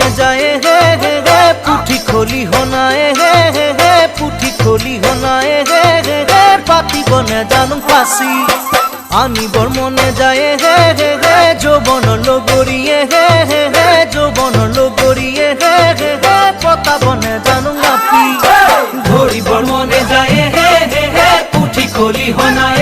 বনে যায় হে হে হে পুঠি খলি হনায় হে হে হে পুঠি খলি হনায় হে হে হে পাতি বনে জানুং ফাঁসি আনিবর মনে যায় হে হে হে যৌবন লগরিয়ে হে হে হে যৌবন লগরিয়ে হে হে হে পতা বনে জানুং আপি ধরিবর মনে যায় হে হে হে পুঠি খলি হনায়